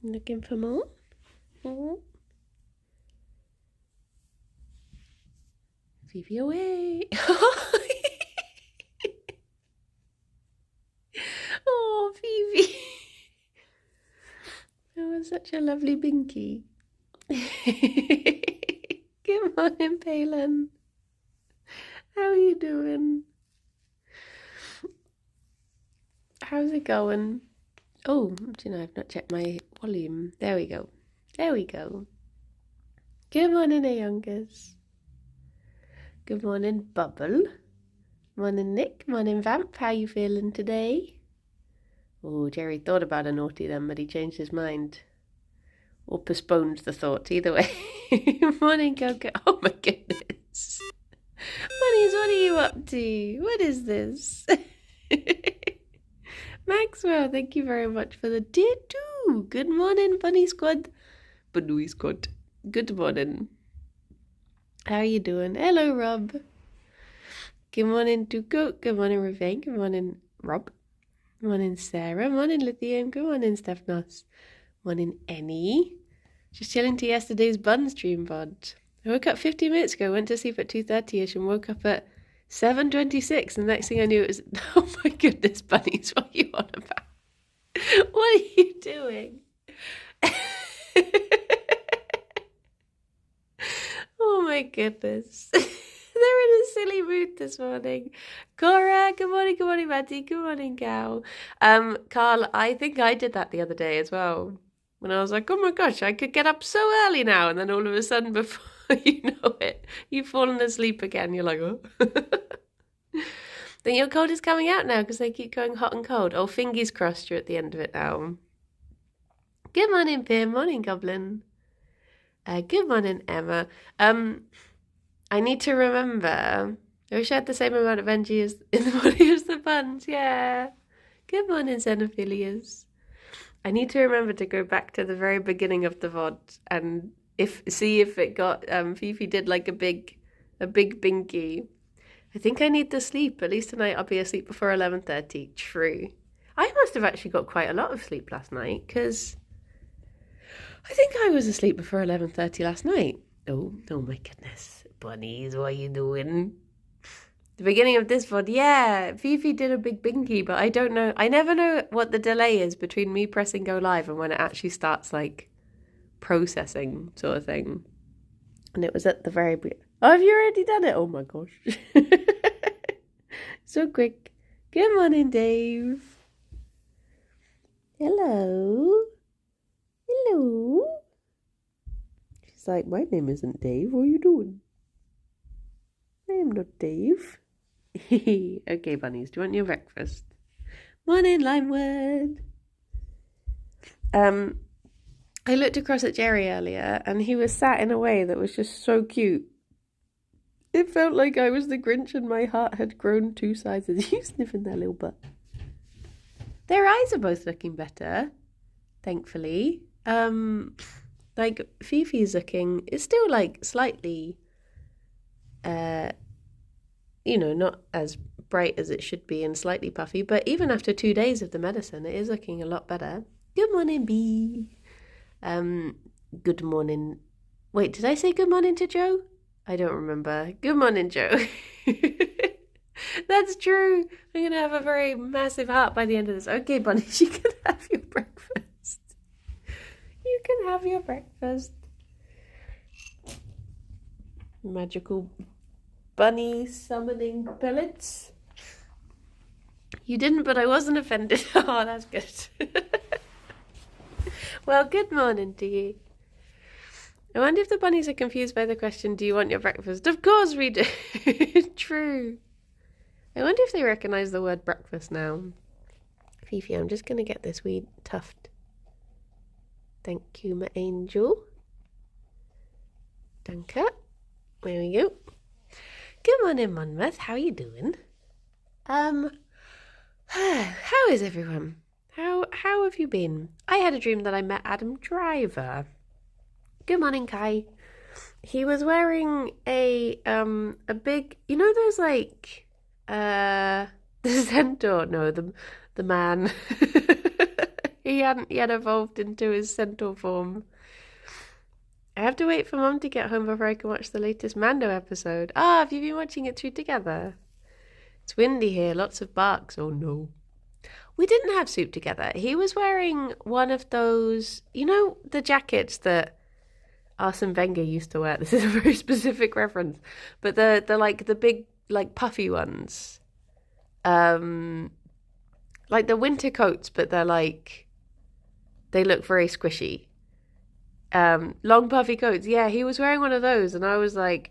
Looking for more? Oh. Phoebe away. Oh, Phoebe. That was such a lovely binky. Good morning, Palin. How are you doing? How's it going? Oh, do you know, I've not checked my volume. There we go. There we go. Good morning, Youngers. Good morning, Bubble. Morning, Nick. Morning, Vamp. How you feeling today? Oh, Gerry thought about a naughty then, but he changed his mind. Or postponed the thought. Either way. Morning, Coco. Oh my goodness. Bunnies, what are you up to? What is this? Maxwell, thank you very much for the tier 2. Good morning, Bunny Squad. Bunny Squad. Good morning. How are you doing? Hello, Rob. Good morning, Tuco. Good morning, Ravane. Good morning, Rob. Good morning, Sarah. Morning, Lithium. Good morning, Stephnos. Morning, Annie. Just chilling to yesterday's bun stream pod. I woke up 50 minutes ago, went to sleep at 2:30ish and woke up at 7:26. And the next thing I knew it was, oh my goodness, bunnies, what are you on about? What are you doing? Oh my goodness. They're in a silly mood this morning. Cora, good morning, Maddie. Good morning, Gal. Carl, I think I did that the other day as well. When I was like, oh my gosh, I could get up so early now. And then all of a sudden, before you know it, you've fallen asleep again. You're like, oh. Then your cold is coming out now because they keep going hot and cold. Oh, fingers crossed you're at the end of it now. Good morning, Pim. Morning, Goblin. Good morning, Emma. I need to remember. I wish I had the same amount of energy as in the body as the buns. Yeah. Good morning, Xenophilias. I need to remember to go back to the very beginning of the VOD and see if it got Fifi did like a big binky. I think I need to sleep. At least tonight I'll be asleep before 11:30. True. I must have actually got quite a lot of sleep last night because I think I was asleep before 11:30 last night. Oh my goodness. Bunnies, what are you doing? The beginning of this VOD, yeah, Fifi did a big binky, but I don't know. I never know what the delay is between me pressing go live and when it actually starts, like, processing sort of thing. And it was at the very beginning. Oh, have you already done it? Oh my gosh. So quick. Good morning, Dave. Hello. Hello. She's like, my name isn't Dave. What are you doing? I am not Dave. Okay, bunnies, do you want your breakfast? Morning, Limewood. I looked across at Gerry earlier and he was sat in a way that was just so cute. It felt like I was the Grinch and my heart had grown 2 sizes. You sniffing their little butt. Their eyes are both looking better, thankfully. Like Fifi's looking, it's still like slightly, not as bright as it should be and slightly puffy, but even after 2 days of the medicine, it is looking a lot better. Good morning, Bee. Good morning. Wait, did I say good morning to Joe? I don't remember. Good morning, Joe. That's true. I'm going to have a very massive heart by the end of this. Okay, bunnies, you can have your breakfast. You can have your breakfast. Magical bunny summoning pellets. You didn't, but I wasn't offended. Oh, that's good. Well, good morning to you. I wonder if the bunnies are confused by the question, do you want your breakfast? Of course we do. True. I wonder if they recognise the word breakfast now. Fifi, I'm just going to get this wee tuft. Thank you, my angel. Danke. There we go. Good morning, Monmouth. How are you doing? How is everyone? How have you been? I had a dream that I met Adam Driver. Good morning, Kai. He was wearing a big, you know those like the centaur, no, the man. He hadn't yet evolved into his centaur form. I have to wait for Mum to get home before I can watch the latest Mando episode. Ah, have you been watching it through together? It's windy here, lots of barks. Oh no. We didn't have soup together. He was wearing one of those, you know, the jackets that Arsene Wenger used to wear. This is a very specific reference, but the like the big like puffy ones, like the winter coats, but they're like they look very squishy. Long puffy coats. Yeah, he was wearing one of those, and I was like,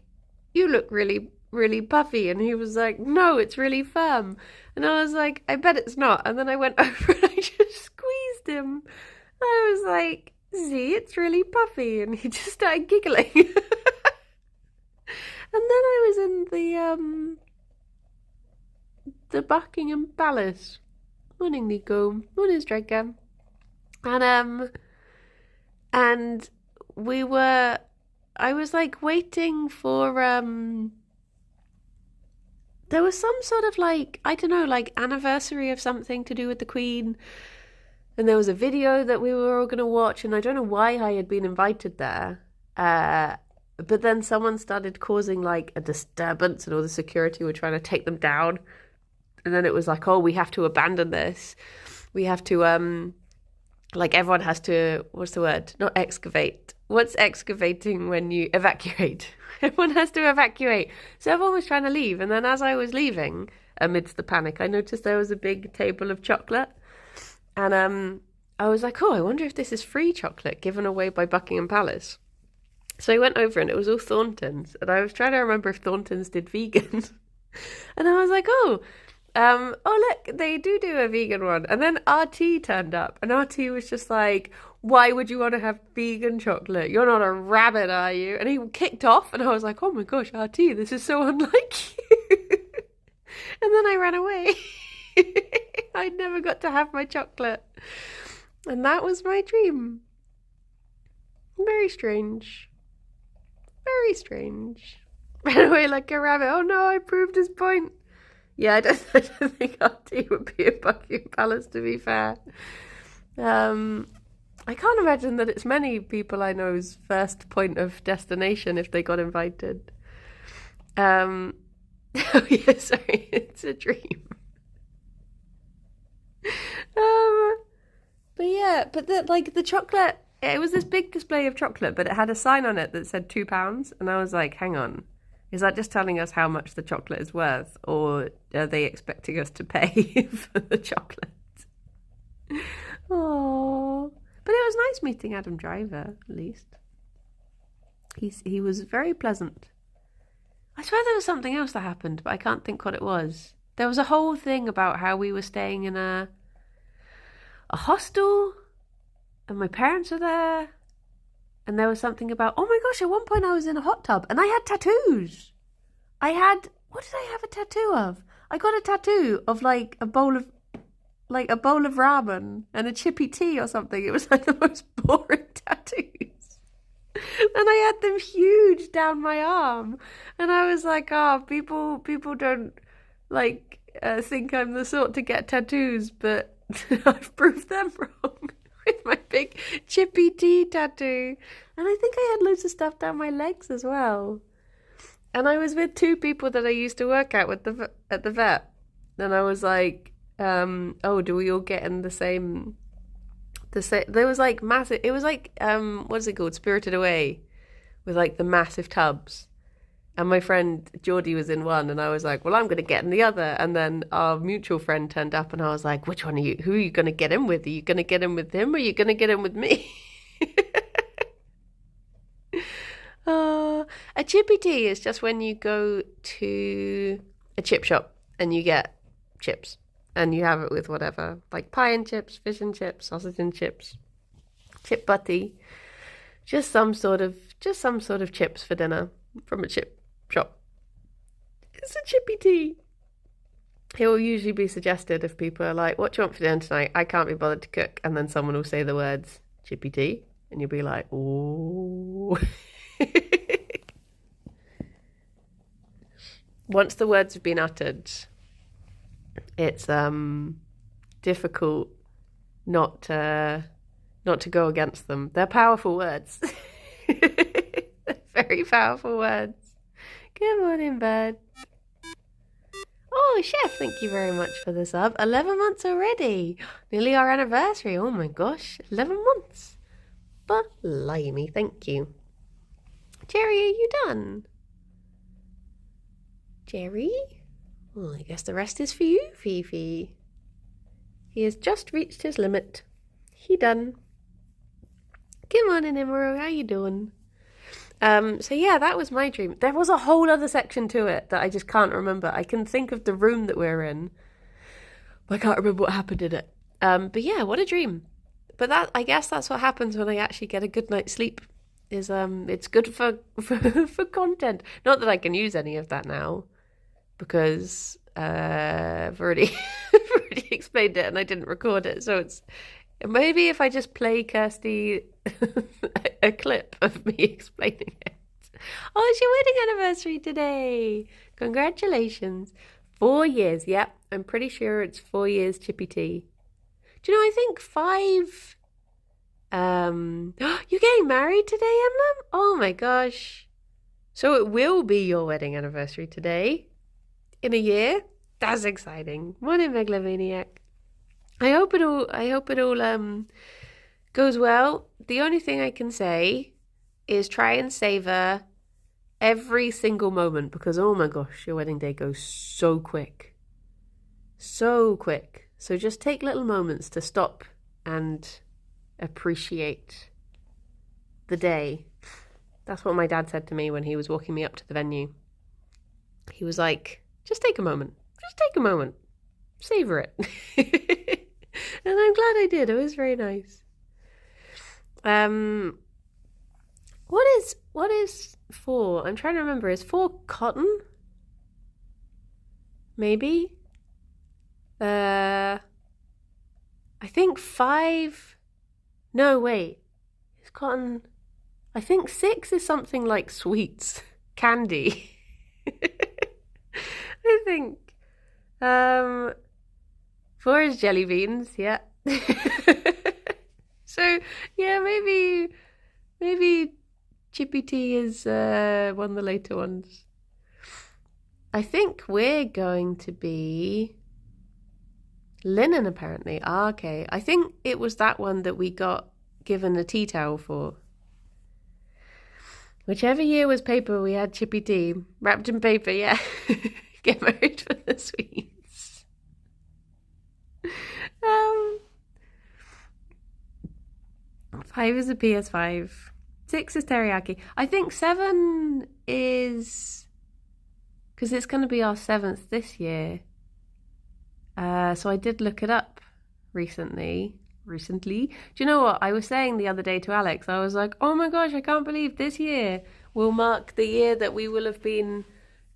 "You look really, really puffy," and he was like, "No, it's really firm." And I was like, "I bet it's not." And then I went over and I just squeezed him. I was like, "See, it's really puffy," and he just started giggling. And then I was in the Buckingham Palace. Morning, Nico. Morning, Striker. And I was like waiting for there was some sort of like, I don't know, like anniversary of something to do with the Queen. And there was a video that we were all going to watch, and I don't know why I had been invited there. But then someone started causing like a disturbance, and all the security were trying to take them down. And then it was like, oh, we have to abandon this. We have to, like everyone has to, what's the word? Not excavate. What's excavating when you evacuate? Everyone has to evacuate. So everyone was trying to leave. And then as I was leaving, amidst the panic, I noticed there was a big table of chocolate. And I was like, oh, I wonder if this is free chocolate given away by Buckingham Palace. So I went over and it was all Thornton's. And I was trying to remember if Thornton's did vegan. And I was like, oh, look, they do a vegan one. And then RT turned up. And RT was just like, why would you want to have vegan chocolate? You're not a rabbit, are you? And he kicked off. And I was like, oh my gosh, RT, this is so unlike you. And then I ran away. I never got to have my chocolate. And that was my dream. Very strange. Very strange. Ran away like a rabbit. Oh no, I proved his point. Yeah, I don't think RT would be at Buckingham Palace, to be fair. I can't imagine that it's many people I know's first point of destination if they got invited. Oh yeah, sorry, it's a dream. But yeah, but the chocolate, it was this big display of chocolate, but it had a sign on it that said £2, and I was like, hang on, is that just telling us how much the chocolate is worth, or are they expecting us to pay for the chocolate? Oh, but it was nice meeting Adam Driver, at least. He was very pleasant. I swear there was something else that happened, but I can't think what it was. There was a whole thing about how we were staying in a hostel, and my parents were there, and there was something about, oh my gosh, at one point I was in a hot tub, and I had tattoos. What did I have a tattoo of? I got a tattoo of like a bowl of ramen and a chippy tea or something. It was like the most boring tattoos. And I had them huge down my arm. And I was like, oh, people don't like think I'm the sort to get tattoos, but I've proved them wrong with my big chippy tea tattoo. And I think I had loads of stuff down my legs as well. And I was with two people that I used to work at the vet. And I was like, oh, do we all get in the same, there was like massive, it was like, what is it called? Spirited Away, with like the massive tubs. And my friend Geordie was in one, and I was like, well, I'm going to get in the other. And then our mutual friend turned up, and I was like, which one are you? Who are you going to get in with? Are you going to get in with him, or are you going to get in with me? A chippy tea is just when you go to a chip shop and you get chips, and you have it with whatever, like pie and chips, fish and chips, sausage and chips, chip butty, just some sort of chips for dinner from a chip shop. It's a chippy tea. It will usually be suggested if people are like, what do you want for dinner tonight? I can't be bothered to cook. And then someone will say the words chippy tea, and you'll be like, oh. Once the words have been uttered, it's difficult not to go against them. They're powerful words. They're very powerful words. Good morning, bud. Oh, Chef, thank you very much for the sub. 11 months already. Nearly our anniversary. Oh my gosh, 11 months. Blimey, thank you. Gerry, are you done? Gerry? Well, I guess the rest is for you, Fifi. He has just reached his limit. He done. Good morning, Emerald. How you doing? So yeah, that was my dream. There was a whole other section to it that I just can't remember. I can think of the room that we're in, but I can't remember what happened in it. But yeah, what a dream. But I guess that's what happens when I actually get a good night's sleep. It's good for content. Not that I can use any of that now, because I've already explained it and I didn't record it. So it's maybe if I just play Kirsty a clip of me explaining it. Oh, it's your wedding anniversary today. Congratulations. 4 years. Yep, I'm pretty sure it's 4 years, Chippy T. Do you know, I think 5... You're getting married today, Emblem? Oh my gosh. So it will be your wedding anniversary today. In a year? That's exciting. Morning, Megalomaniac. I hope it all goes well. The only thing I can say is try and savor every single moment, because oh my gosh, your wedding day goes so quick. So quick. So just take little moments to stop and appreciate the day. That's what my dad said to me when he was walking me up to the venue. He was like, just take a moment. Just take a moment. Savor it. And I'm glad I did. It was very nice. What is 4? I'm trying to remember. Is 4 cotton? Maybe? I think 5... No, wait. Is cotton... I think 6 is something like sweets. Candy. I think. 4 is jelly beans, yeah. So, yeah, maybe Chippy T is one of the later ones. I think we're going to be linen, apparently. Okay. I think it was that one that we got given a tea towel for. Whichever year was paper, we had Chippy T. Wrapped in paper, yeah. Get married for the sweets. 5 is a PS5. 6 is teriyaki. I think 7 is... because it's going to be our 7th this year. So I did look it up recently. Do you know what? I was saying the other day to Alex, I was like, oh my gosh, I can't believe this year will mark the year that we will have been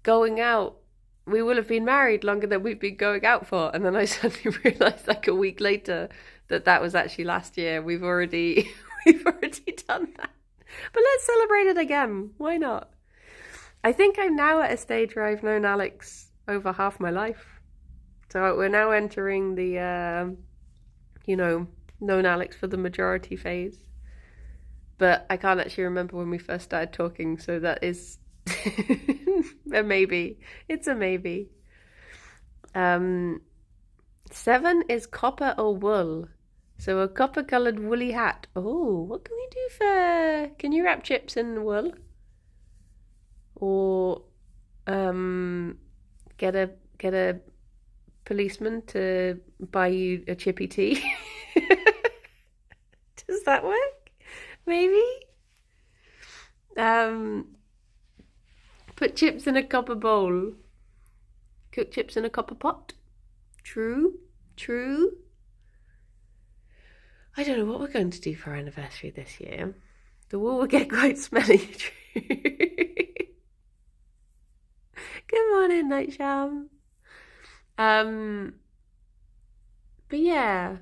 going out. We will have been married longer than we've been going out for. And then I suddenly realised like a week later that was actually last year. We've already done that. But let's celebrate it again. Why not? I think I'm now at a stage where I've known Alex over half my life. So we're now entering the, known Alex for the majority phase. But I can't actually remember when we first started talking, so that is a maybe. It's a maybe. 7 is copper or wool. So a copper-coloured woolly hat. Oh, what can we do for... Can you wrap chips in wool? Or get a policeman to buy you a Chippy Tea? Does that work? Maybe? Put chips in a copper bowl. Cook chips in a copper pot. True. I don't know what we're going to do for our anniversary this year. The wool will get quite smelly. Good morning, Nightsham. But yeah,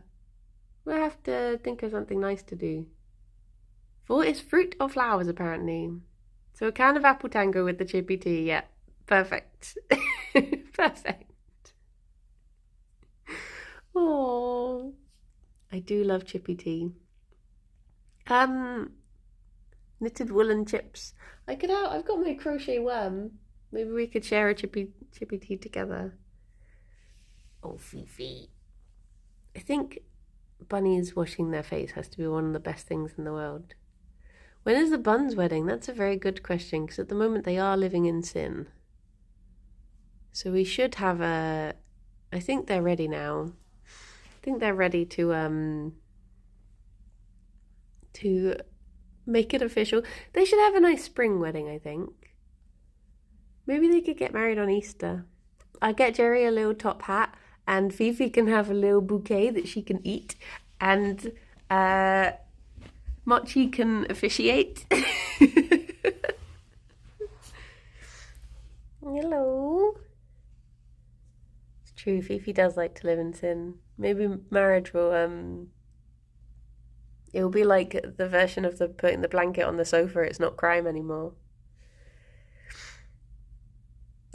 we'll have to think of something nice to do. 4 is fruit or flowers, apparently. So a can of apple tango with the Chippy Tea. Yeah, perfect. Perfect. Oh. I do love chippy tea. Knitted woolen chips. I've got my crochet worm. Maybe we could share a chippy tea together. Oh, Fifi. I think bunnies washing their face has to be one of the best things in the world. When is the buns wedding? That's a very good question, because at the moment they are living in sin. So we should have a... I think they're ready now. I think they're ready to make it official. They should have a nice spring wedding, I think. Maybe they could get married on Easter. I get Gerry a little top hat, and Fifi can have a little bouquet that she can eat, and Mochi can officiate. Hello. It's true, Fifi does like to live in sin. Maybe marriage will it'll be like the version of the putting the blanket on the sofa. It's not crime anymore.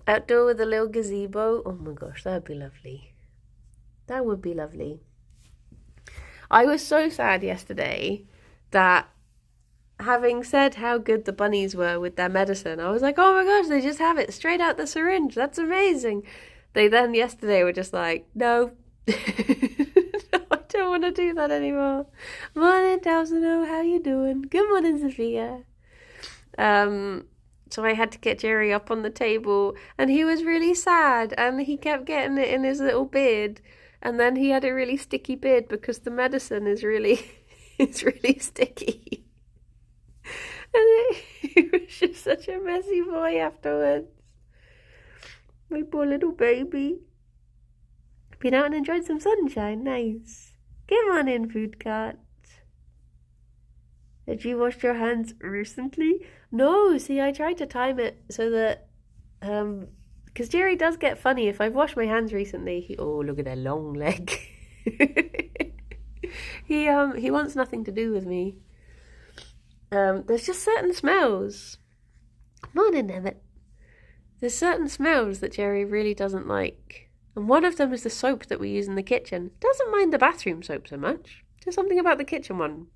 Outdoor with a little gazebo. Oh my gosh, that would be lovely. That would be lovely. I was so sad yesterday that, having said how good the bunnies were with their medicine, I was like, oh my gosh, they just have it straight out the syringe. That's amazing. They then yesterday were just like, no. No, I don't want to do that anymore. Morning, Dowsano, how you doing? Good morning, Sophia. So I had to get Gerry up on the table, and he was really sad, and he kept getting it in his little beard, and then he had a really sticky beard because the medicine is really sticky. And he was just such a messy boy afterwards. My poor little baby. Been out and enjoyed some sunshine, nice. Come on in, food cart. Did you wash your hands recently? No, see, I tried to time it so that, because Gerry does get funny. If I've washed my hands recently, oh, look at that long leg. He wants nothing to do with me. There's just certain smells. Morning, Emmett. There's certain smells that Gerry really doesn't like. And one of them is the soap that we use in the kitchen. Doesn't mind the bathroom soap so much. Just something about the kitchen one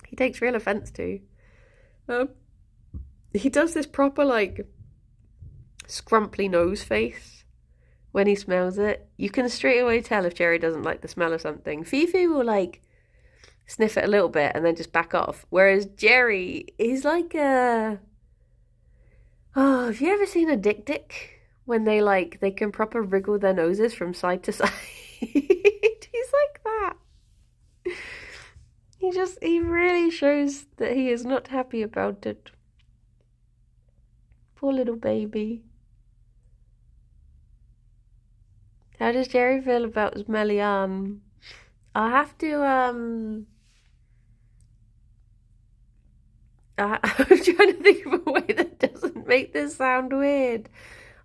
he takes real offence to. He does this proper, like, scrumply nose face when he smells it. You can straight away tell if Gerry doesn't like the smell of something. Fifi will, like, sniff it a little bit and then just back off. Whereas Gerry, he's like a... Oh, have you ever seen a dick? When they can proper wriggle their noses from side to side. He's like that. He really shows that he is not happy about it. Poor little baby. How does Gerry feel about smelly arm? I'll have to, I'm trying to think of a way that doesn't make this sound weird.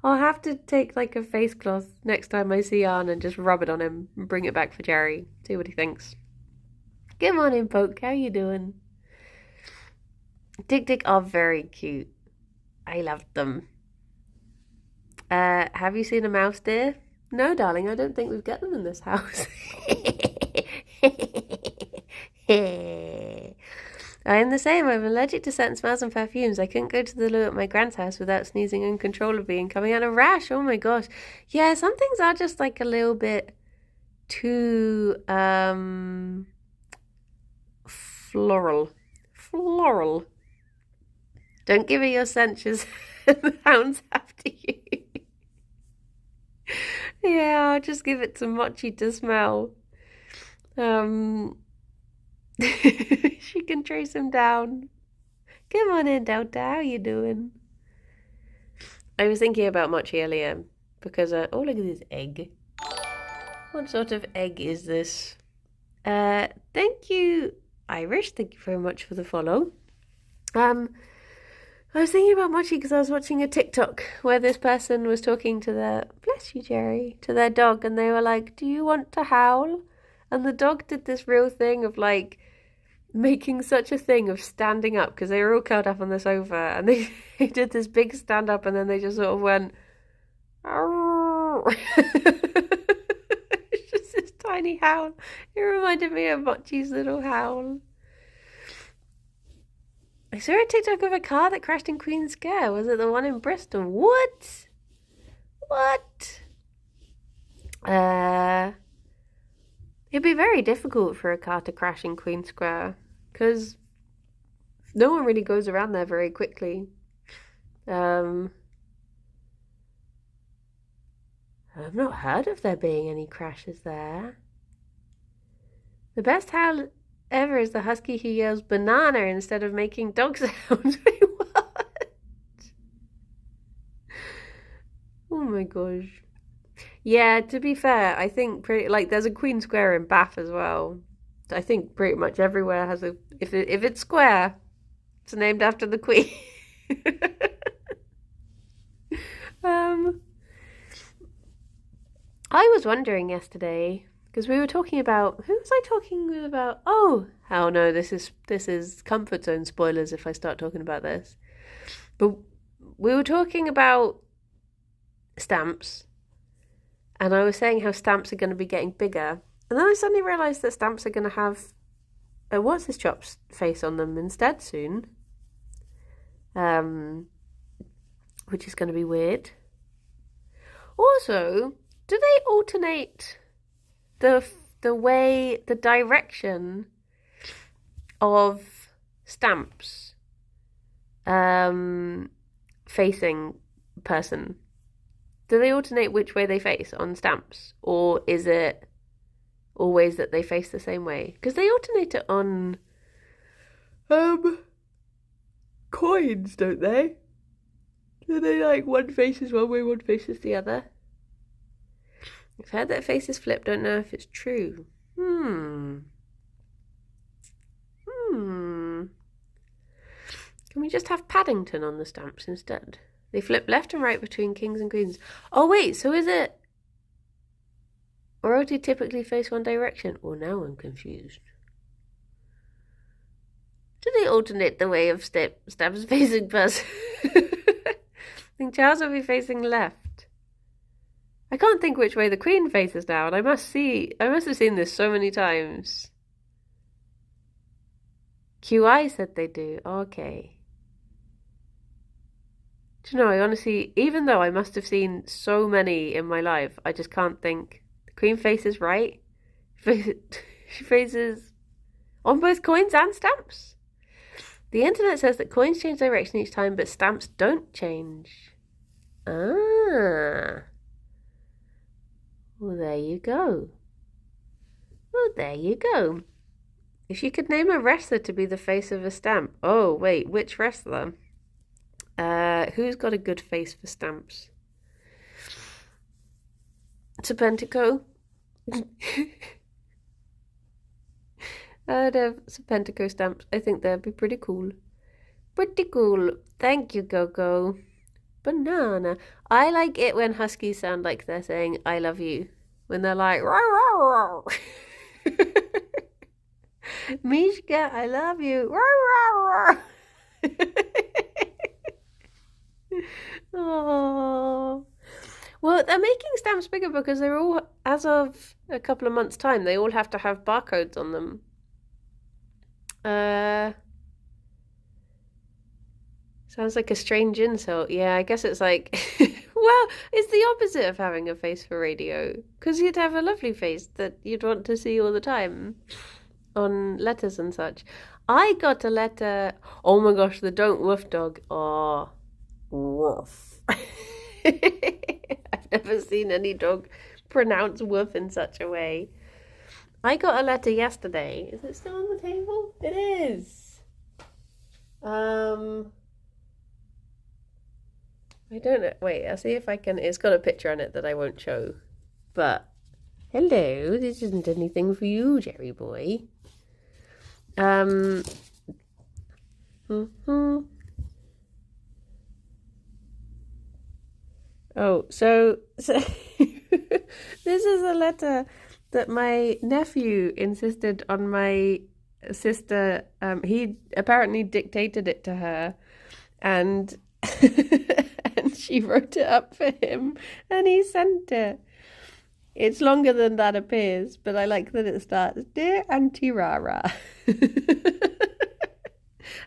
I'll have to take, like, a face cloth next time I see Arn and just rub it on him and bring it back for Gerry. See what he thinks. Good morning, Poke. How you doing? Dick are very cute. I love them. Have you seen a mouse, dear? No, darling, I don't think we've got them in this house. I am the same. I'm allergic to certain smells and perfumes. I couldn't go to the loo at my grand's house without sneezing uncontrollably and coming out a rash. Oh my gosh. Yeah, some things are just like a little bit too floral. Don't give her your censures. The hounds after you. Yeah, I'll just give it to Mochi to smell. She can trace him down. Come on in, Delta. How you doing? I was thinking about Mochi earlier because, oh, look at this egg. What sort of egg is this? Thank you, Irish. Thank you very much for the follow. I was thinking about Mochi because I was watching a TikTok where this person was talking to their, bless you, Gerry, to their dog, and they were like, do you want to howl? And the dog did this real thing of, like, making such a thing of standing up because they were all curled up on the sofa, and they did this big stand up, and then they just sort of went, it's just this tiny howl. It reminded me of Mochi's little howl. I saw a TikTok of a car that crashed in Queen Square. Was it the one in Bristol? What? It'd be very difficult for a car to crash in Queen Square because no one really goes around there very quickly. I've not heard of there being any crashes there. The best howl ever is the husky who yells banana instead of making dog sounds. Wait, what? Oh my gosh. Yeah, to be fair, I think there's a Queen Square in Bath as well. I think pretty much everywhere has a if it's square, it's named after the Queen. I was wondering yesterday because we were talking about who was I talking with about? Oh no, this is comfort zone spoilers if I start talking about this. But we were talking about stamps, and I was saying how stamps are going to be getting bigger, and then I suddenly realised that stamps are going to have a what's his chop's face on them instead soon, which is going to be weird. Also, do they alternate the direction of stamps facing person? Do they alternate which way they face on stamps, or is it always that they face the same way? Because they alternate it on coins, don't they? Do they like one faces one way, one faces the other? I've heard that faces flip, don't know if it's true. Can we just have Paddington on the stamps instead? They flip left and right between kings and queens. Oh wait, so is it royalty typically face one direction? Oh, now I'm confused. Do they alternate the way of stamps facing person? I think Charles will be facing left. I can't think which way the Queen faces now, and I must have seen this so many times. QI said they do. Okay. Do you know, I honestly, even though I must have seen so many in my life, I just can't think. The Queen faces right. She faces on both coins and stamps. The internet says that coins change direction each time, but stamps don't change. Ah. Well, there you go. If you could name a wrestler to be the face of a stamp. Oh, wait, which wrestler? Who's got a good face for stamps? Serpentico. I'd have Serpentico stamps. I think that'd be pretty cool. Thank you, Gogo. Banana. I like it when huskies sound like they're saying I love you. When they're like row, row, row. Mishka, I love you. Row, row, row. Oh. Well, they're making stamps bigger because they're all, as of a couple of months' time, they all have to have barcodes on them. Sounds like a strange insult. Yeah, I guess it's like, well, it's the opposite of having a face for radio. Because you'd have a lovely face that you'd want to see all the time on letters and such. I got a letter, oh my gosh, the don't woof dog. Oh, woof. I've never seen any dog pronounce woof in such a way. I got a letter yesterday. Is it still on the table? It is. I don't know. Wait, I'll see if I can. It's got a picture on it that I won't show. But, hello, this isn't anything for you, Gerry boy. Oh, so this is a letter that my nephew insisted on my sister. He apparently dictated it to her, and and she wrote it up for him, and he sent it. It's longer than that appears, but I like that it starts, Dear Auntie Rara. And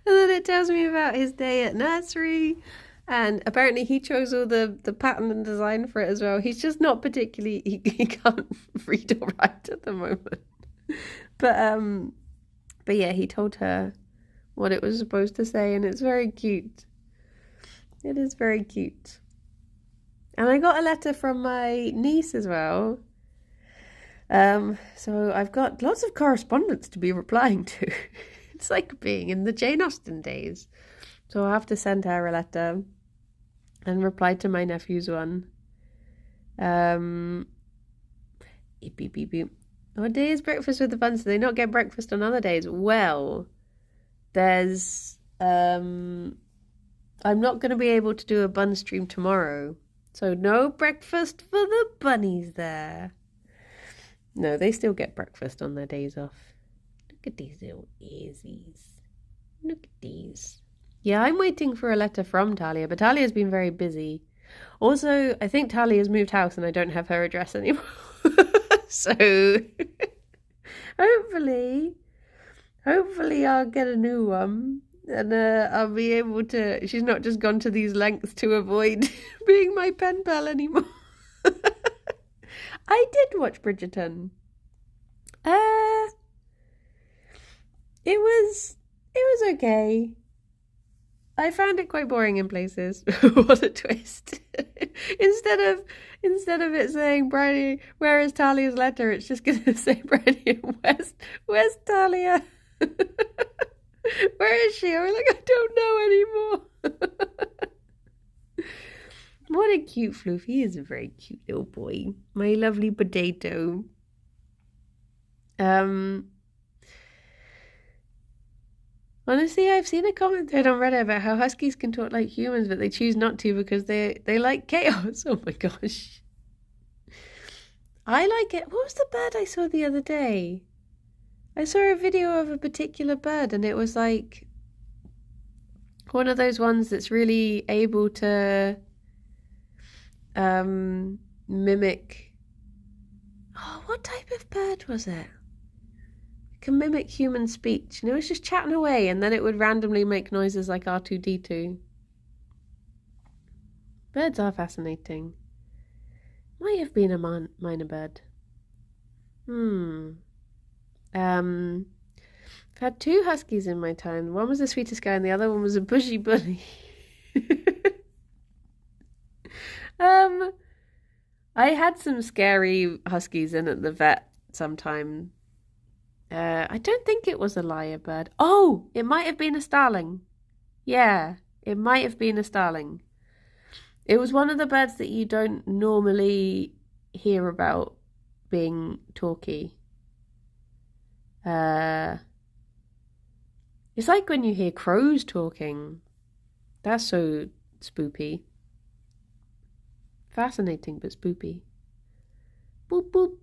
then it tells me about his day at nursery. And apparently he chose all the pattern and design for it as well. He's just not particularly, he can't read or write at the moment. But yeah, he told her what it was supposed to say, and it's very cute. It is very cute. And I got a letter from my niece as well. So I've got lots of correspondence to be replying to. It's like being in the Jane Austen days. So I'll have to send her a letter and reply to my nephew's one. Beep, beep, beep. What day is breakfast with the buns? Do they not get breakfast on other days? Well, there's... I'm not going to be able to do a bun stream tomorrow. So no breakfast for the bunnies there. No, they still get breakfast on their days off. Look at these little earsies. Look at these. Yeah, I'm waiting for a letter from Talia, but Talia's been very busy. Also, I think Talia's moved house and I don't have her address anymore. So, hopefully I'll get a new one. And I'll be able to... She's not just gone to these lengths to avoid being my pen pal anymore. I did watch Bridgerton. It was okay. I found it quite boring in places. What a twist. Instead of it saying Bridie, where is Talia's letter? It's just going to say Bridie, where's Talia? Where is she? I'm like, I don't know anymore. What a cute floof. He is a very cute little boy. My lovely potato. Honestly, I've seen a comment thread on Reddit about how huskies can talk like humans, but they choose not to because they like chaos. Oh my gosh. I like it. What was the bird I saw the other day? I saw a video of a particular bird and it was like one of those ones that's really able to mimic... Oh, what type of bird was it? It can mimic human speech. And it was just chatting away and then it would randomly make noises like R2-D2. Birds are fascinating. Might have been a minor bird. I've had two huskies in my time. One was the sweetest guy and the other one was a bushy bully. I had some scary huskies in at the vet sometime. I don't think it was a lyrebird. Oh, it might have been a starling. Yeah, it might have been a starling. It was one of the birds that you don't normally hear about being talky. It's like when you hear crows talking. That's so spoopy. Fascinating, but spoopy. Boop, boop.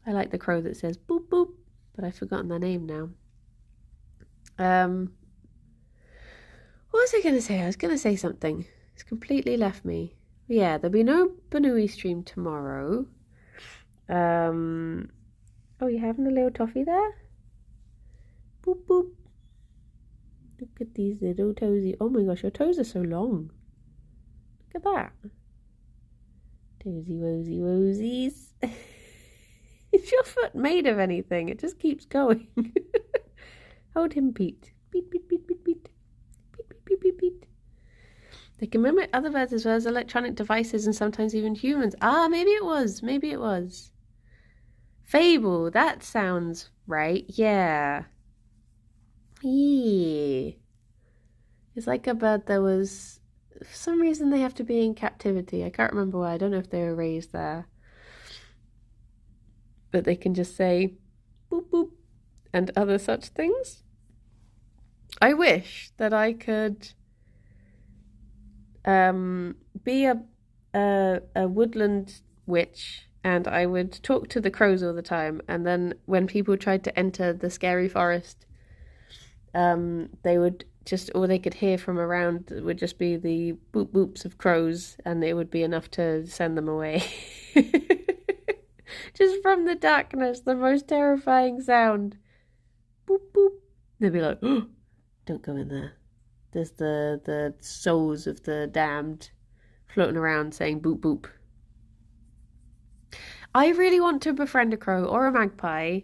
I like the crow that says boop, boop, but I've forgotten their name now. What was I going to say? I was going to say something. It's completely left me. Yeah, there'll be no Banui stream tomorrow. Oh, you having a little toffee there? Boop, boop. Look at these little toesy. Oh my gosh, your toes are so long. Look at that. Toesy woesy woesies. Is your foot made of anything? It just keeps going. Hold him, Pete. Beat, beat, beat, beat, beat. Beat, beat, beat, beat, beat. They can mimic other birds as well as electronic devices and sometimes even humans. Ah, maybe it was. Maybe it was. Fable, that sounds right. Yeah. Yeah. It's like a bird that was... For some reason they have to be in captivity. I can't remember why. I don't know if they were raised there. But they can just say boop boop and other such things. I wish that I could be a woodland witch and I would talk to the crows all the time, and then when people tried to enter the scary forest, they would just, all they could hear from around would just be the boop boops of crows, and it would be enough to send them away. Just from the darkness, the most terrifying sound. Boop, boop. They'll be like, oh, don't go in there. There's the souls of the damned floating around saying boop, boop. I really want to befriend a crow or a magpie.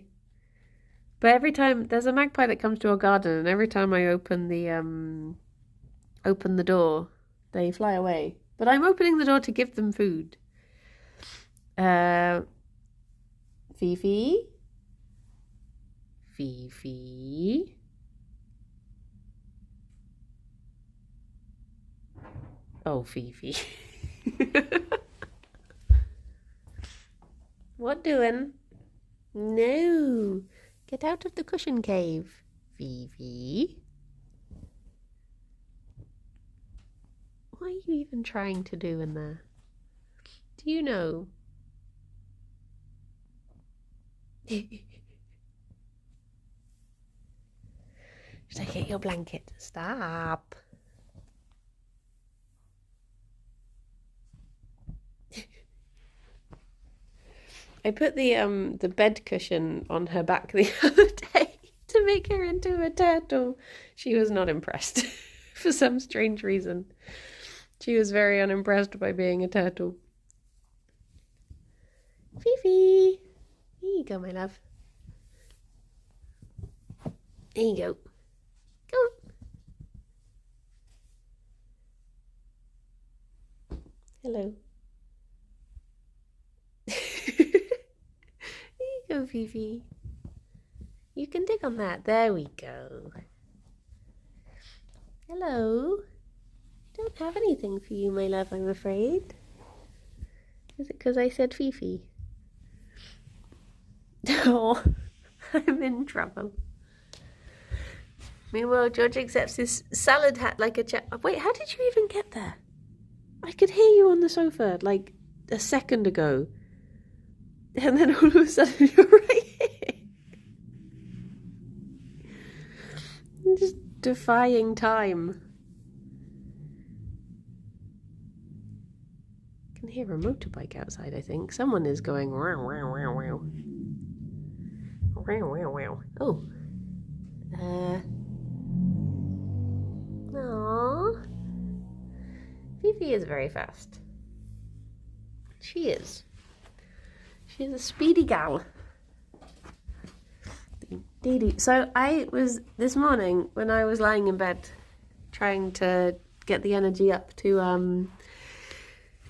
But every time, there's a magpie that comes to our garden, and every time I open the door, they fly away. But I'm opening the door to give them food. Fifi? Fifi? Oh, Fifi. What doing? No. Get out of the cushion cave, Fifi. What are you even trying to do in there? Do you know? Should I get your blanket? Stop. I put the bed cushion on her back the other day to make her into a turtle. She was not impressed for some strange reason. She was very unimpressed by being a turtle. Fifi! Here you go, my love. There you go. Go. Hello. Go, Fifi. You can dig on that. There we go. Hello. Don't have anything for you, my love, I'm afraid. Is it because I said Fifi? Oh, I'm in trouble. Meanwhile, George accepts his salad hat like a chap. Wait, how did you even get there? I could hear you on the sofa like a second ago. And then all of a sudden you're right here. I'm just defying time. I can hear a motorbike outside, I think. Someone is going wow, wow, wow, wow. Wow, wow, wow. Oh. Aww. Fifi is very fast. She is. She's a speedy gal. So I was, this morning, when I was lying in bed, trying to get the energy up to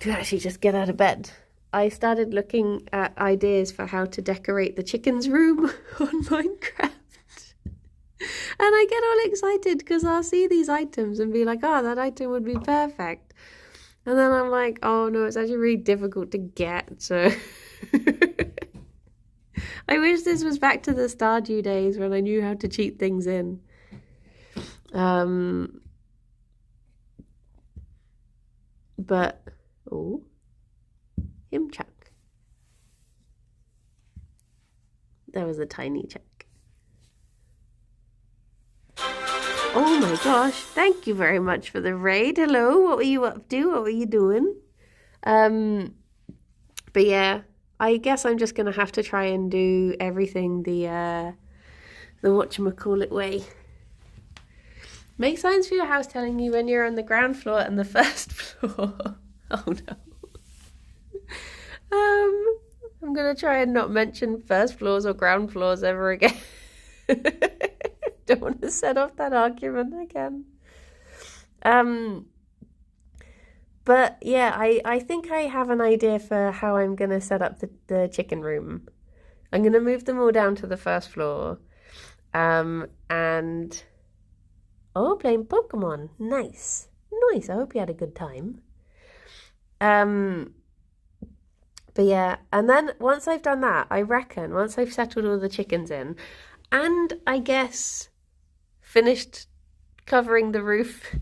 actually just get out of bed, I started looking at ideas for how to decorate the chicken's room on Minecraft. And I get all excited because I'll see these items and be like, oh, that item would be perfect. And then I'm like, oh no, it's actually really difficult to get, so... I wish this was back to the Stardew days when I knew how to cheat things in. But, oh, him chuck. There was a tiny chuck. Oh my gosh, thank you very much for the raid. Hello, what were you up to? What were you doing? But yeah, I guess I'm just going to have to try and do everything the whatchamacallit way. Make signs for your house telling you when you're on the ground floor and the first floor. Oh no. I'm going to try and not mention first floors or ground floors ever again. Don't want to set off that argument again. But yeah, I think I have an idea for how I'm going to set up the chicken room. I'm going to move them all down to the first floor. And... oh, playing Pokemon. Nice. Nice. I hope you had a good time. But yeah, and then once I've done that, I reckon, once I've settled all the chickens in, and I guess finished covering the roof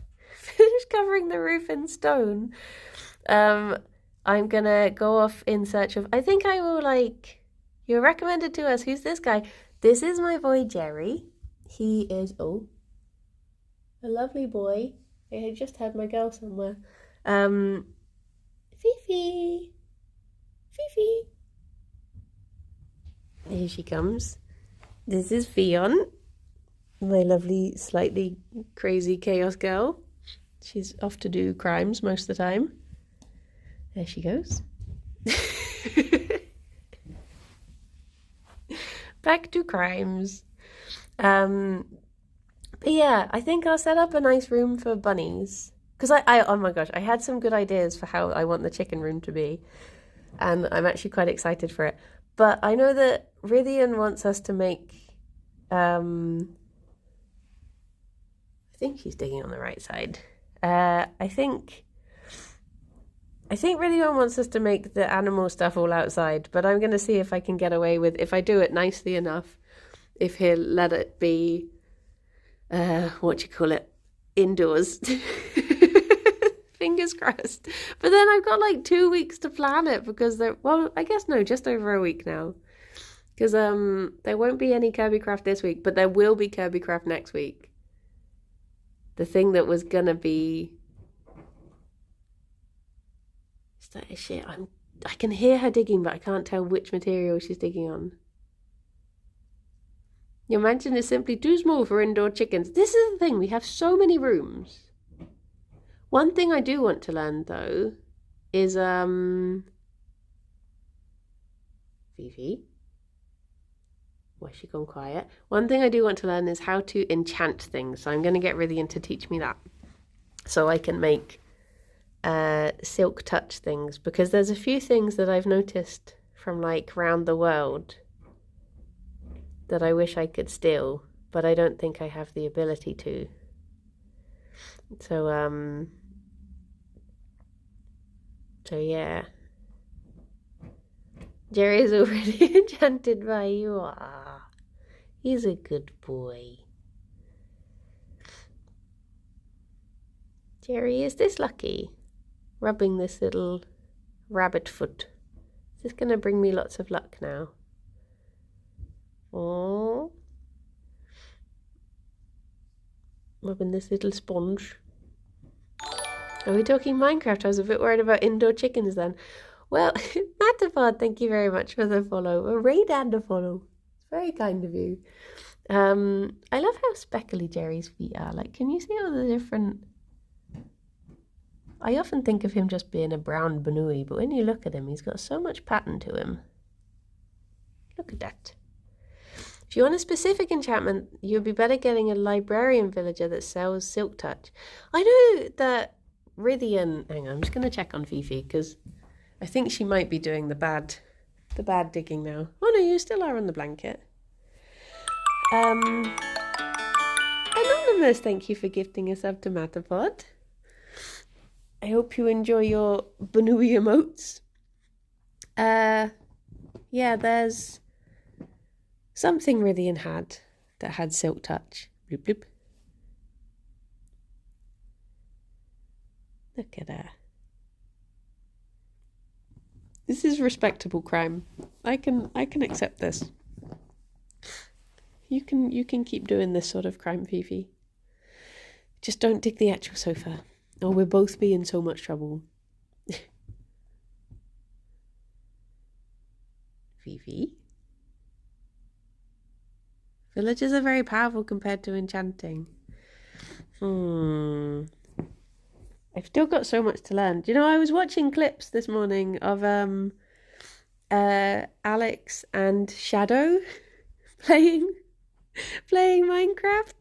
in stone, I'm gonna go off in search of, I think I will, like, you recommended to us, who's this guy? This is my boy Gerry. He is, oh, a lovely boy. I had just had my girl somewhere. Fifi. Fifi. Here she comes. This is Ffion, my lovely, slightly crazy chaos girl. She's off to do crimes most of the time. There she goes. Back to crimes. But yeah, I think I'll set up a nice room for bunnies. Because oh my gosh, I had some good ideas for how I want the chicken room to be. And I'm actually quite excited for it. But I know that Rythian wants us to make, I think she's digging on the right side. I think Rythian wants us to make the animal stuff all outside, but I'm going to see if I can get away with, if I do it nicely enough, if he'll let it be, indoors. Fingers crossed. But then I've got like 2 weeks to plan it because I guess no, just over a week now. Because there won't be any Kirbycraft this week, but there will be Kirbycraft next week. The thing that was gonna be... Is that a shit? I can hear her digging, but I can't tell which material she's digging on. Your mansion is simply too small for indoor chickens. This is the thing, we have so many rooms. One thing I do want to learn, though, is, Fifi? Why has she gone quiet? One thing I do want to learn is how to enchant things. So I'm going to get Rythian to teach me that. So I can make silk touch things. Because there's a few things that I've noticed from, like, round the world that I wish I could steal. But I don't think I have the ability to. So yeah. Gerry is already enchanted by you. Ah, he's a good boy. Gerry, is this lucky? Rubbing this little rabbit foot. Is this going to bring me lots of luck now? Oh. Rubbing this little sponge. Are we talking Minecraft? I was a bit worried about indoor chickens then. Well, Matterpod, thank you very much for the follow. A raid and a follow. It's very kind of you. I love how speckly Gerry's feet are. Like, can you see all the different... I often think of him just being a brown Banui, but when you look at him, he's got so much pattern to him. Look at that. If you want a specific enchantment, you'd be better getting a librarian villager that sells silk touch. I know that Rythian... Hang on, I'm just going to check on Fifi, because I think she might be doing the bad digging now. Oh no, you still are on the blanket. Anonymous, thank you for gifting a sub to Matterpod. I hope you enjoy your Banui emotes. Yeah, there's something Rythian had that had silk touch. Bloop bloop. Look at her. This is respectable crime. I can accept this. You can keep doing this sort of crime, Fifi. Just don't dig the actual sofa, or we'll both be in so much trouble. Fifi? Villagers are very powerful compared to enchanting. I've still got so much to learn. Do you know, I was watching clips this morning of Alex and Shadow playing Minecraft,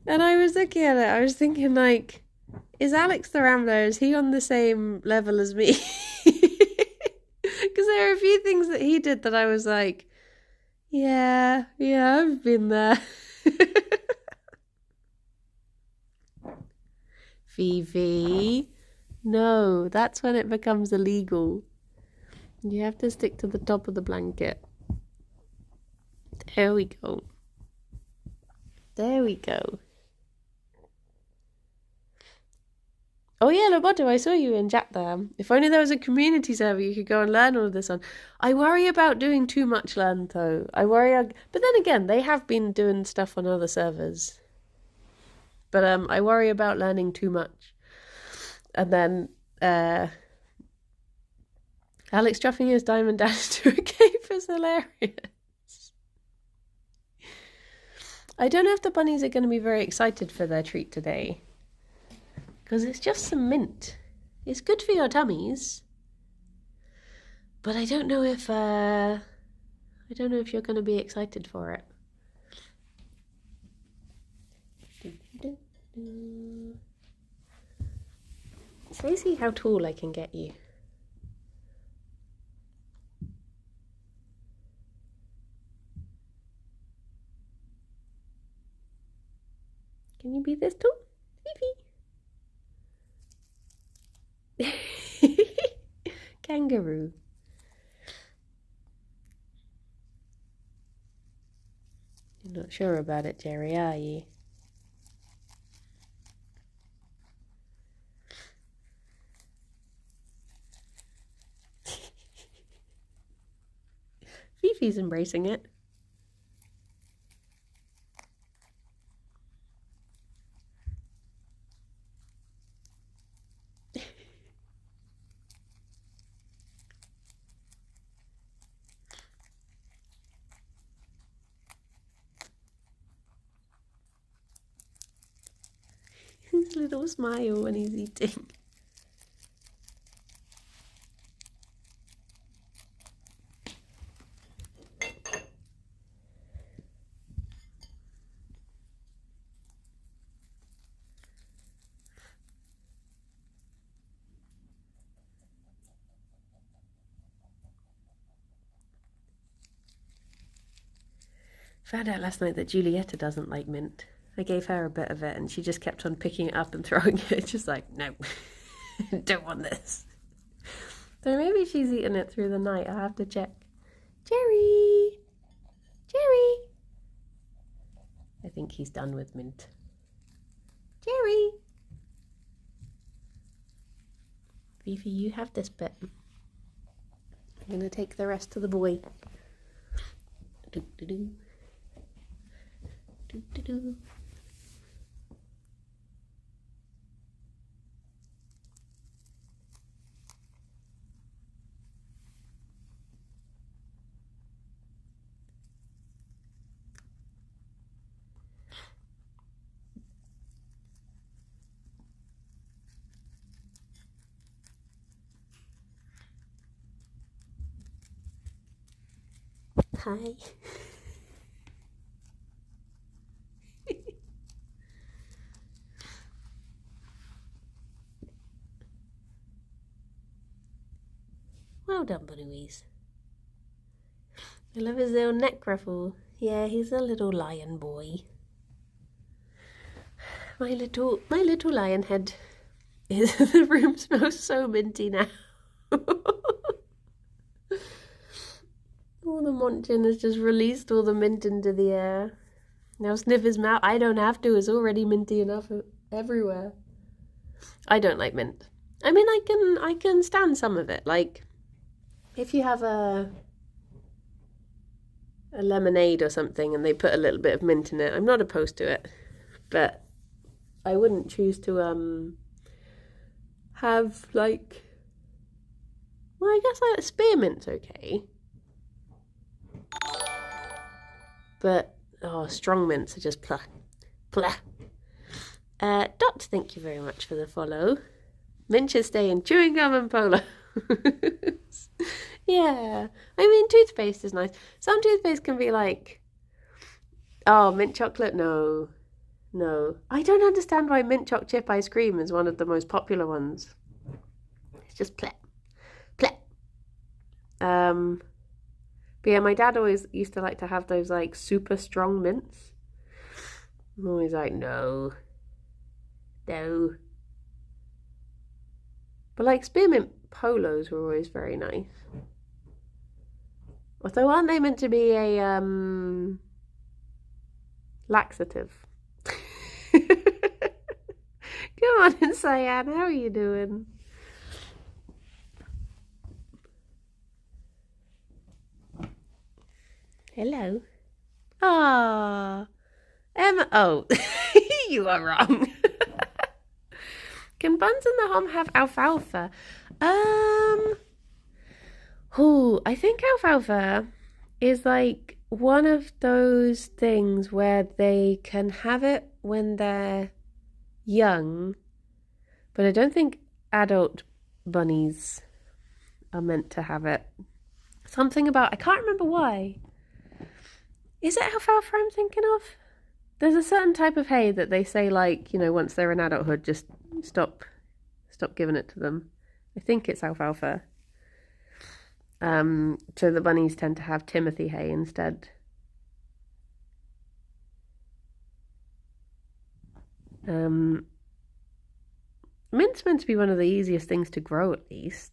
and I was looking at it. I was thinking, like, is Alex the Rambler? Is he on the same level as me? Because there are a few things that he did that I was like, yeah, I've been there. Fifi, no, that's when it becomes illegal. You have to stick to the top of the blanket. There we go. There we go. Oh yeah, Loboto, I saw you in chat there. If only there was a community server you could go and learn all of this on. I worry about doing too much learn though. But then again, they have been doing stuff on other servers. But I worry about learning too much. And then Alex dropping his diamond down to a cave is hilarious. I don't know if the bunnies are going to be very excited for their treat today. Because it's just some mint. It's good for your tummies. But I don't know if you're going to be excited for it. So see how tall I can get you. Can you be this tall? Fifi. Kangaroo. You're not sure about it, Gerry, are you? Fifi's embracing it. His little smile when he's eating. Found out last night that Julietta doesn't like mint. I gave her a bit of it and she just kept on picking it up and throwing it. Just like, no, don't want this. So maybe she's eaten it through the night. I'll have to check. Gerry! Gerry! I think he's done with mint. Gerry! Fifi, you have this bit. I'm going to take the rest to the boy. Do-do-do. Do-do-do. Hi. Well done, Bunnies. I love his little neck ruffle. Yeah, he's a little lion boy. My little lion head. The room smells so minty now. All the munching has just released all the mint into the air. Now sniff his mouth. I don't have to. It's already minty enough everywhere. I don't like mint. I mean, I can stand some of it. Like, if you have a lemonade or something and they put a little bit of mint in it, I'm not opposed to it. But I wouldn't choose to have like, well, I guess like spearmint's okay. But strong mints are just plah, plah. Dot, thank you very much for the follow. Mint should stay in chewing gum and polos. Yeah, I mean toothpaste is nice. Some toothpaste can be like, oh, mint chocolate, no. I don't understand why mint choc chip ice cream is one of the most popular ones. It's just pleh, pleh. But yeah, my dad always used to like to have those like super strong mints. I'm always like, no. But like spearmint polos were always very nice. Although aren't they meant to be a laxative? Come on in, Cyan. How are you doing? Hello. Ah, Emma. Oh, you are wrong. Can buns in the home have alfalfa? I think alfalfa is like one of those things where they can have it when they're young, but I don't think adult bunnies are meant to have it. Something about, I can't remember why. Is it alfalfa I'm thinking of? There's a certain type of hay that they say, like, once they're in adulthood, just stop giving it to them. I think it's alfalfa. So the bunnies tend to have Timothy hay instead. Mint's meant to be one of the easiest things to grow, at least.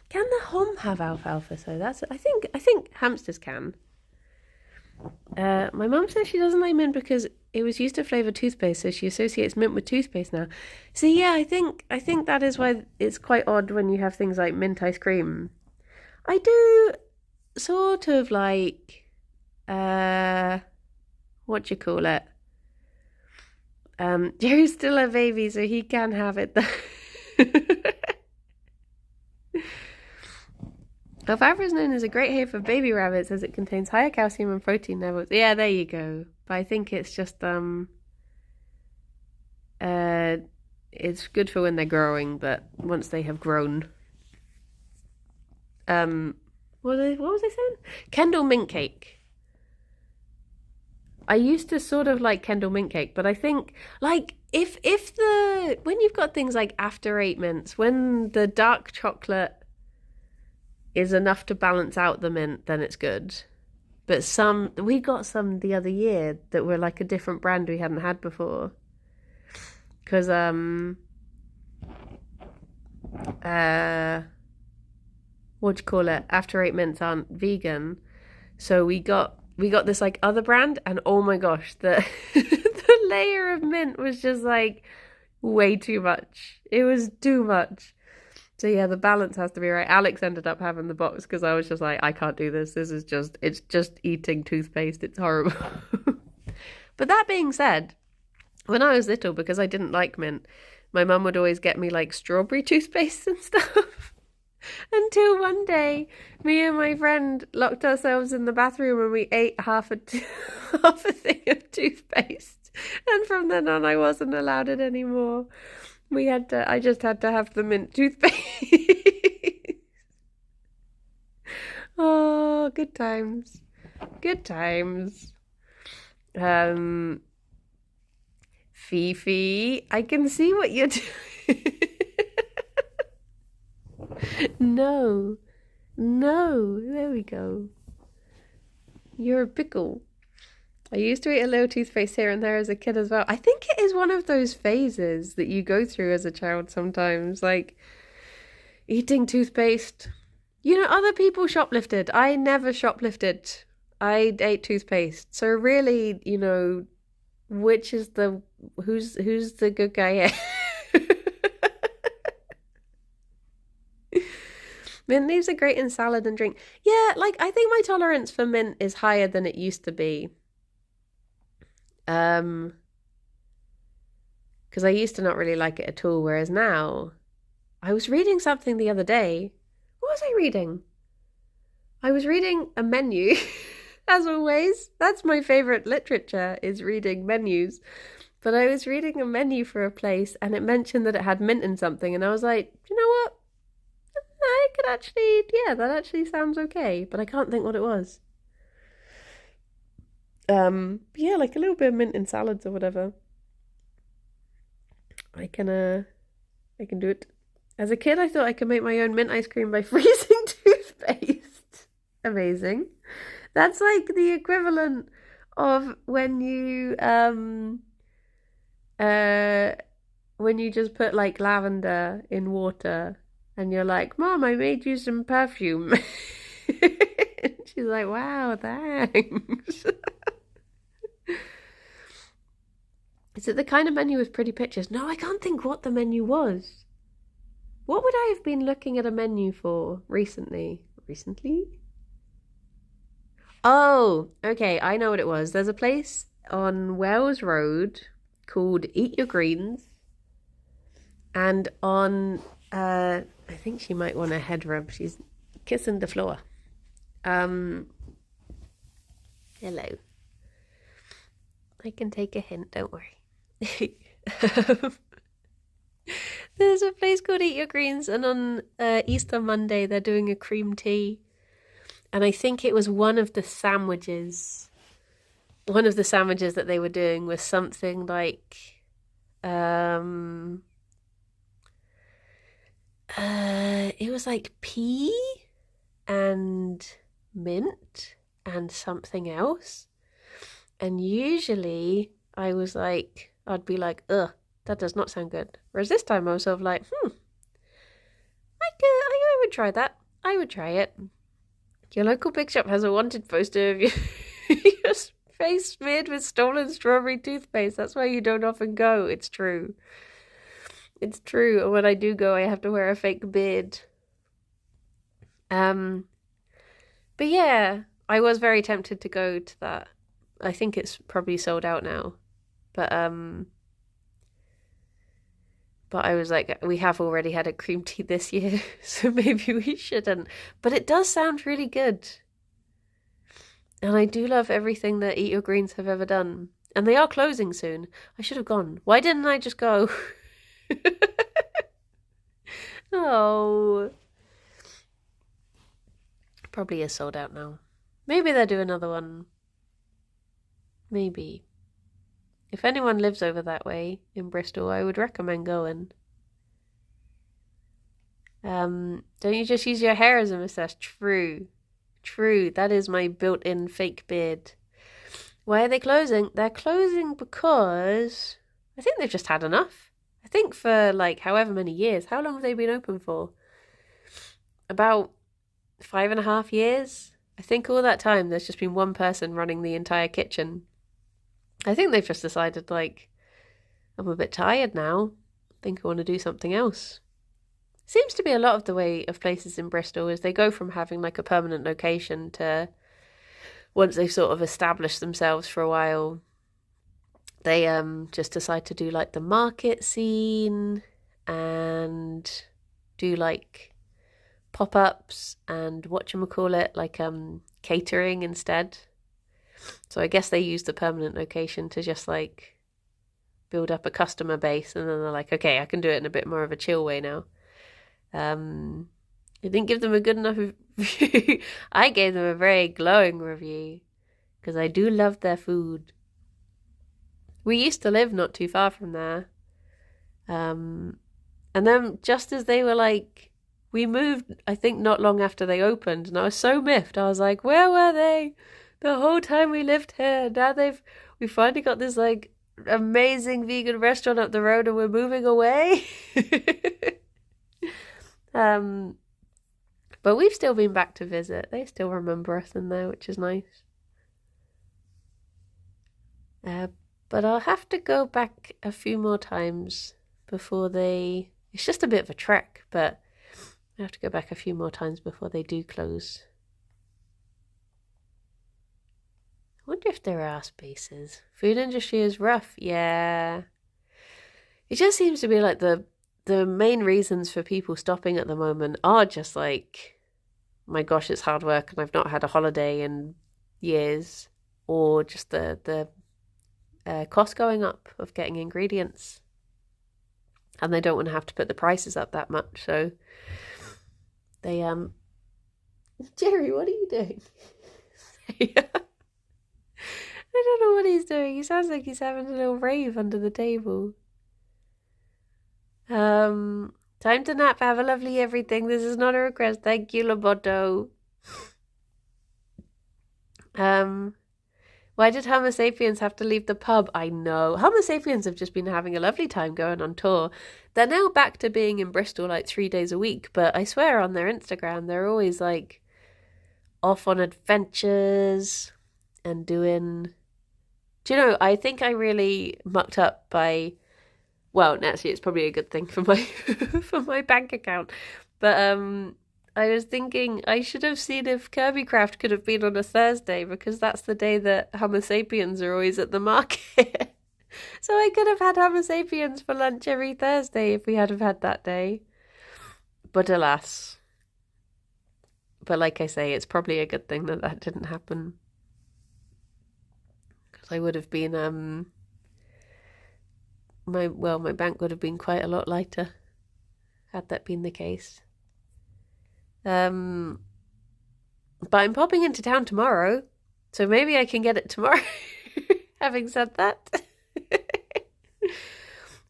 Can the hom have alfalfa? So I think hamsters can. My mum says she doesn't like mint because it was used to flavour toothpaste, so she associates mint with toothpaste now. So yeah, I think that is why it's quite odd when you have things like mint ice cream. I do sort of like what do you call it? Jerry's still a baby, so he can have it though. Alfalfa is known as a great hay for baby rabbits as it contains higher calcium and protein levels. Yeah, there you go. But I think it's just it's good for when they're growing, but once they have grown. What was I saying? Kendall mint cake. I used to sort of like Kendall mint cake, but I think like when you've got things like after 8 mints, when the dark chocolate is enough to balance out the mint, then it's good. But we got some the other year that were like a different brand we hadn't had before. Because what do you call it? After 8 mints aren't vegan, so we got this like other brand, and oh my gosh, the the layer of mint was just like way too much. It was too much. So yeah, the balance has to be right. Alex ended up having the box because I was just like, I can't do this. It's just eating toothpaste. It's horrible. But that being said, when I was little, because I didn't like mint, my mum would always get me like strawberry toothpaste and stuff. Until one day, me and my friend locked ourselves in the bathroom and we ate half a thing of toothpaste. And from then on, I wasn't allowed it anymore. I just had to have the mint toothpaste. Oh, good times. Good times. Fifi, I can see what you're doing. No, there we go. You're a pickle. I used to eat a little toothpaste here and there as a kid as well. I think it is one of those phases that you go through as a child sometimes, like eating toothpaste. Other people shoplifted. I never shoplifted. I ate toothpaste. So really, which is who's the good guy here? Mint leaves are great in salad and drink. Yeah, like I think my tolerance for mint is higher than it used to be. Because I used to not really like it at all, whereas now, I was reading something the other day. What was I reading? I was reading a menu, as always. That's my favourite literature, is reading menus. But I was reading a menu for a place, and it mentioned that it had mint in something, and I was like, you know what? I could actually, yeah, that actually sounds okay, but I can't think what it was. Yeah, like a little bit of mint in salads or whatever. I can do it. As a kid, I thought I could make my own mint ice cream by freezing toothpaste. Amazing. That's like the equivalent of when you just put like lavender in water and you're like, Mom, I made you some perfume. She's like, wow, thanks. Is it the kind of menu with pretty pictures? No, I can't think what the menu was. What would I have been looking at a menu for recently? Oh, okay, I know what it was. There's a place on Wells Road called Eat Your Greens. And on, I think she might want a head rub. She's kissing the floor. Hello. I can take a hint, don't worry. There's a place called Eat Your Greens, and on Easter Monday they're doing a cream tea. And I think it was one of the sandwiches. One of the sandwiches that they were doing was something like it was like pea and mint and something else. And usually I was like, I'd be like, ugh, that does not sound good. Whereas this time I was sort of like, I would try that. I would try it. Your local big shop has a wanted poster of your face smeared with stolen strawberry toothpaste. That's why you don't often go. It's true. It's true. And when I do go, I have to wear a fake beard. But yeah, I was very tempted to go to that. I think it's probably sold out now. But I was like, we have already had a cream tea this year, so maybe we shouldn't. But it does sound really good. And I do love everything that Eat Your Greens have ever done. And they are closing soon. I should have gone. Why didn't I just go? Oh. Probably is sold out now. Maybe they'll do another one. Maybe. If anyone lives over that way in Bristol, I would recommend going. Don't you just use your hair as a moustache? True. True. That is my built-in fake beard. Why are they closing? They're closing because I think they've just had enough. I think for like however many years. How long have they been open for? About 5.5 years. I think all that time there's just been one person running the entire kitchen. I think they've just decided, like, I'm a bit tired now. I think I want to do something else. Seems to be a lot of the way of places in Bristol is they go from having like a permanent location to once they've sort of established themselves for a while, they just decide to do like the market scene and do like pop-ups and whatchamacallit, like catering instead. So I guess they use the permanent location to just like build up a customer base, and then they're like, okay, I can do it in a bit more of a chill way now. I didn't give them a good enough review. I gave them a very glowing review because I do love their food. We used to live not too far from there. And then just as they were like, we moved, I think not long after they opened, and I was so miffed. I was like, where were they? The whole time we lived here. Now we finally got this like amazing vegan restaurant up the road and we're moving away. But we've still been back to visit. They still remember us in there, which is nice. But I'll have to go back a few more times before they... It's just a bit of a trek, but I have to go back a few more times before they do close. I wonder if there are spaces. Food industry is rough, yeah. It just seems to be like the main reasons for people stopping at the moment are just like, my gosh, it's hard work and I've not had a holiday in years, or just the cost going up of getting ingredients, and they don't want to have to put the prices up that much, so they Gerry, what are you doing? I don't know what he's doing. He sounds like he's having a little rave under the table. Time to nap. Have a lovely everything. This is not a request. Thank you, Loboto. Why did Homo sapiens have to leave the pub? I know. Homo sapiens have just been having a lovely time going on tour. They're now back to being in Bristol like 3 days a week, but I swear on their Instagram they're always like off on adventures and doing... Do you know, I think I really mucked up by... Well, actually, it's probably a good thing for my for my bank account. But I was thinking I should have seen if Kirby Craft could have been on a Thursday, because that's the day that Homo sapiens are always at the market. So I could have had Homo sapiens for lunch every Thursday if we had have had that day. But alas. But like I say, it's probably a good thing that that didn't happen. I would have been my bank would have been quite a lot lighter had that been the case. But I'm popping into town tomorrow, so maybe I can get it tomorrow. Having said that,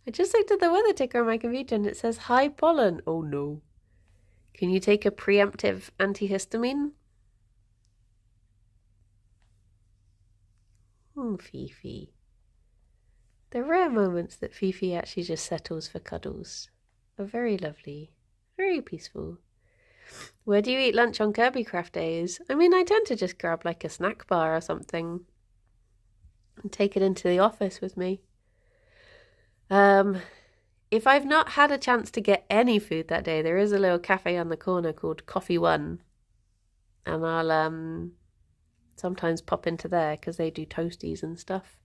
I just looked at the weather ticker on my computer and it says high pollen. Oh no. Can you take a preemptive antihistamine? Fifi. The rare moments that Fifi actually just settles for cuddles are very lovely, very peaceful. Where do you eat lunch on Kirby Craft days? I mean, I tend to just grab like a snack bar or something and take it into the office with me. If I've not had a chance to get any food that day, there is a little cafe on the corner called Coffee One, and I'll sometimes pop into there because they do toasties and stuff.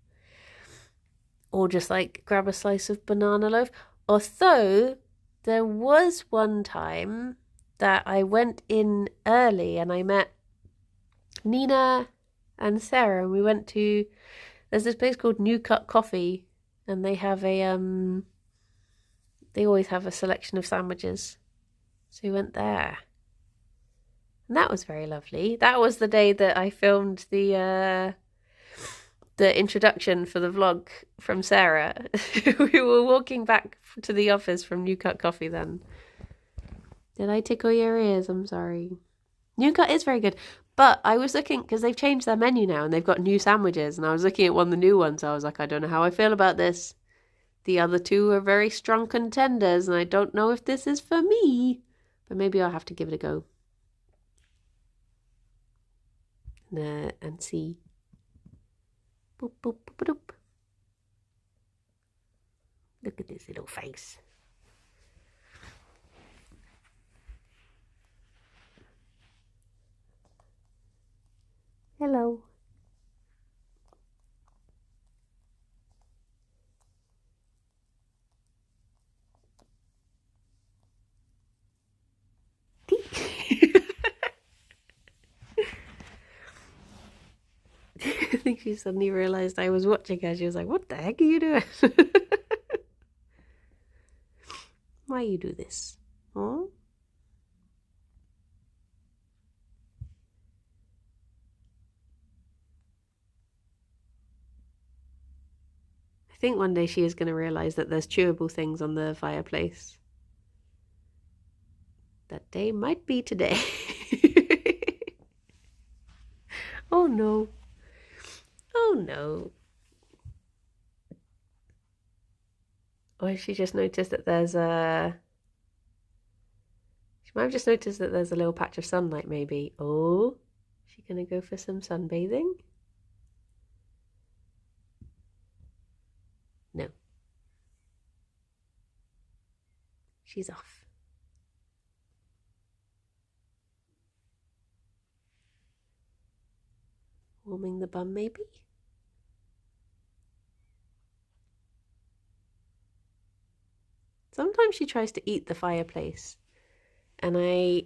Or just like grab a slice of banana loaf. Although there was one time that I went in early and I met Nina and Sarah, and we went to, there's this place called New Cut Coffee, and they have they always have a selection of sandwiches. So we went there. And that was very lovely. That was the day that I filmed the introduction for the vlog from Sarah. We were walking back to the office from New Cut Coffee then. Did I tickle your ears? I'm sorry. New Cut is very good. But I was looking, because they've changed their menu now and they've got new sandwiches. And I was looking at one of the new ones. So I was like, I don't know how I feel about this. The other two are very strong contenders. And I don't know if this is for me. But maybe I'll have to give it a go. And see. Boop, boop, boop, boop. Look at this little face. Hello. I think she suddenly realized I was watching her. She was like, what the heck are you doing? Why you do this? Huh? I think one day she is going to realize that there's chewable things on the fireplace. That day might be today. Oh no. Oh no. Or she just noticed that there's a... She might have just noticed that there's a little patch of sunlight maybe. Oh, is she going to go for some sunbathing? No. She's off. Warming the bum maybe? Sometimes she tries to eat the fireplace. And I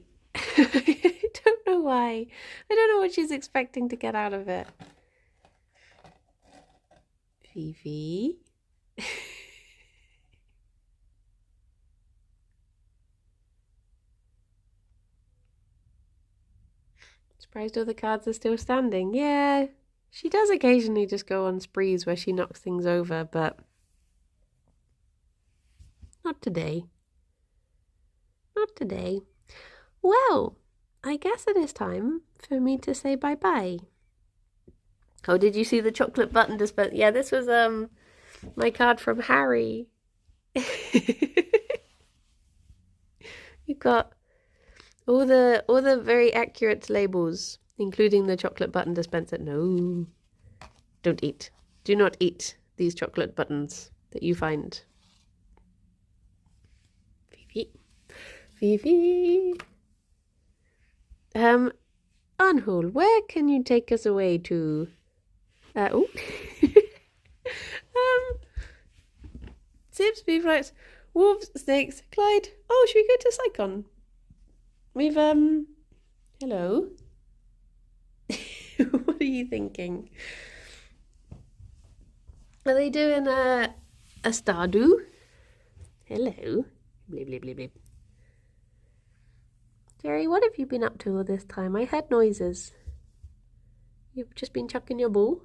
don't know why. I don't know what she's expecting to get out of it. Fifi. Surprised all the cards are still standing. Yeah, she does occasionally just go on sprees where she knocks things over, but not today. Not today. Well, I guess it is time for me to say bye-bye. Oh, did you see the chocolate button dispenser? Yeah, this was my card from Harry. You've got all the very accurate labels, including the chocolate button dispenser. No, don't eat. Do not eat these chocolate buttons that you find. Fifi. Anhul, where can you take us away to? Zips, beeflights, wolves, snakes, Clyde. Oh, should we go to Sycon? We've, hello? What are you thinking? Are they doing a Stardew? Hello. Bleep, bleep, bleep, bleep. Gerry, what have you been up to all this time? I heard noises. You've just been chucking your ball?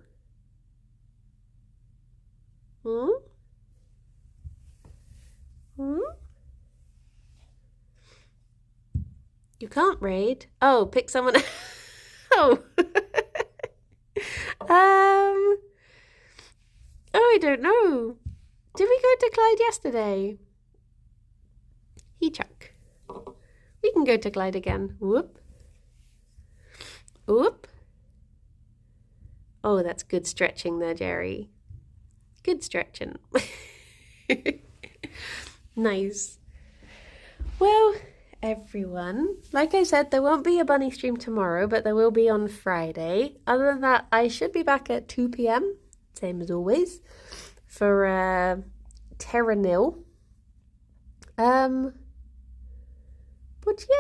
Hmm? Hmm? You can't raid? Oh, pick someone. Oh. Oh, I don't know. Did we go to Clyde yesterday? He chuck. We can go to Clyde again. Whoop. Whoop. Oh, that's good stretching there, Gerry. Good stretching. Nice. Well, everyone, like I said, there won't be a bunny stream tomorrow, but there will be on Friday. Other than that, I should be back at 2 p.m, same as always, for Terra Nil. But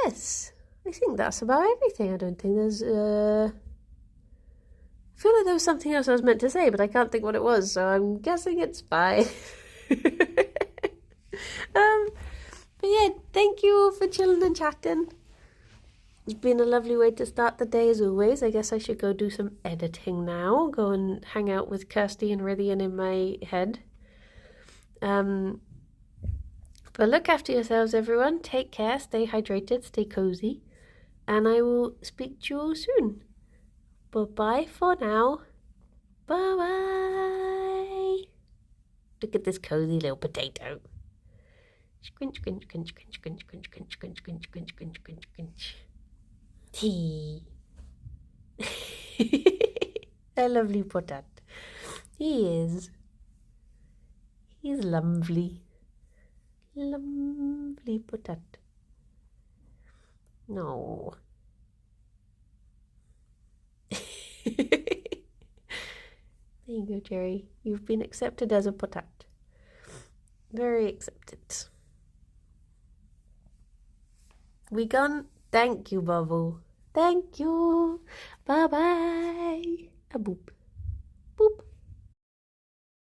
yes, I think that's about everything. I don't think there's I feel like there was something else I was meant to say, but I can't think what it was, so I'm guessing it's bye. But yeah, thank you all for chilling and chatting. It's been a lovely way to start the day as always. I guess I should go do some editing now. Go and hang out with Kirsty and Rythian in my head. But look after yourselves, everyone. Take care, stay hydrated, stay cozy. And I will speak to you all soon. Bye-bye for now. Bye-bye. Look at this cozy little potato. Squinch, squinch, squinch, squinch, squinch, squinch, squinch, squinch, squinch, squinch, squinch, squinch, squinch. Tea. A lovely potat. He is. He's lovely. Lovely potat. No. There you go, Gerry. You've been accepted as a potat. Very accepted. We gone? Thank you, Bubble. Thank you. Bye-bye. A boop.